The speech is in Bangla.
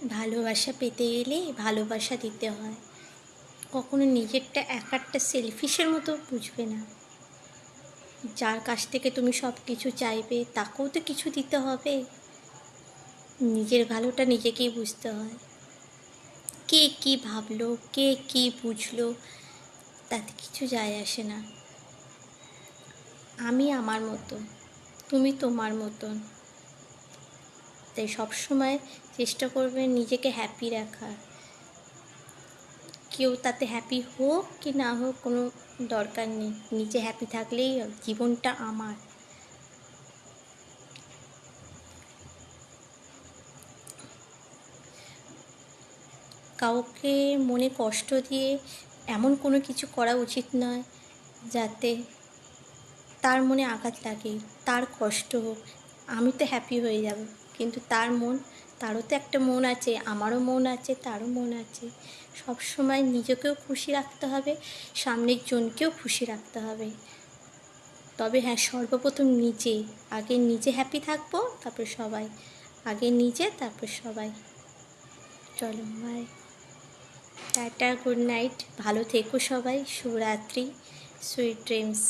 ভালোবাসা পেতে গেলে ভালোবাসা দিতে হয়। কখনো নিজেরটা একারটা সেলফিশের মতো বুঝবে না। যার কাছ থেকে তুমি সব কিছু চাইবে তাকেও তো কিছু দিতে হবে। নিজের ভালোটা নিজেকেই বুঝতে হয়। কে কী ভাবলো, কে কী বুঝলো, তাতে কিছু যায় আসে না। আমি আমার মতন, তুমি তোমার মতন। তাই সবসময় চেষ্টা করবে নিজেকে হ্যাপি রাখার। কেউ তাতে হ্যাপি হোক কি না হোক কোনো দরকার নেই, নিজে হ্যাপি থাকলেই জীবনটা আমার। কাউকে মনে কষ্ট দিয়ে এমন কোনো কিছু করা উচিত নয় যাতে তার মনে আঘাত লাগে, তার কষ্ট হোক। আমি তো হ্যাপি হয়ে যাব, কিন্তু তারও তো একটা মন আছে, আমারও মন আছে, তারও মন আছে। সব সময় নিজেকেও খুশি রাখতে হবে, সামনের জনকেও খুশি রাখতে হবে। তবে হ্যাঁ, সর্বপ্রথম আগে নিজে হ্যাপি থাকবো, তারপর সবাই। আগে নিজে, তারপর সবাই। চলো, বাই, টাটা, গুড নাইট, ভালো থেকো সবাই, শুভরাত্রি, সুইট ড্রিমস।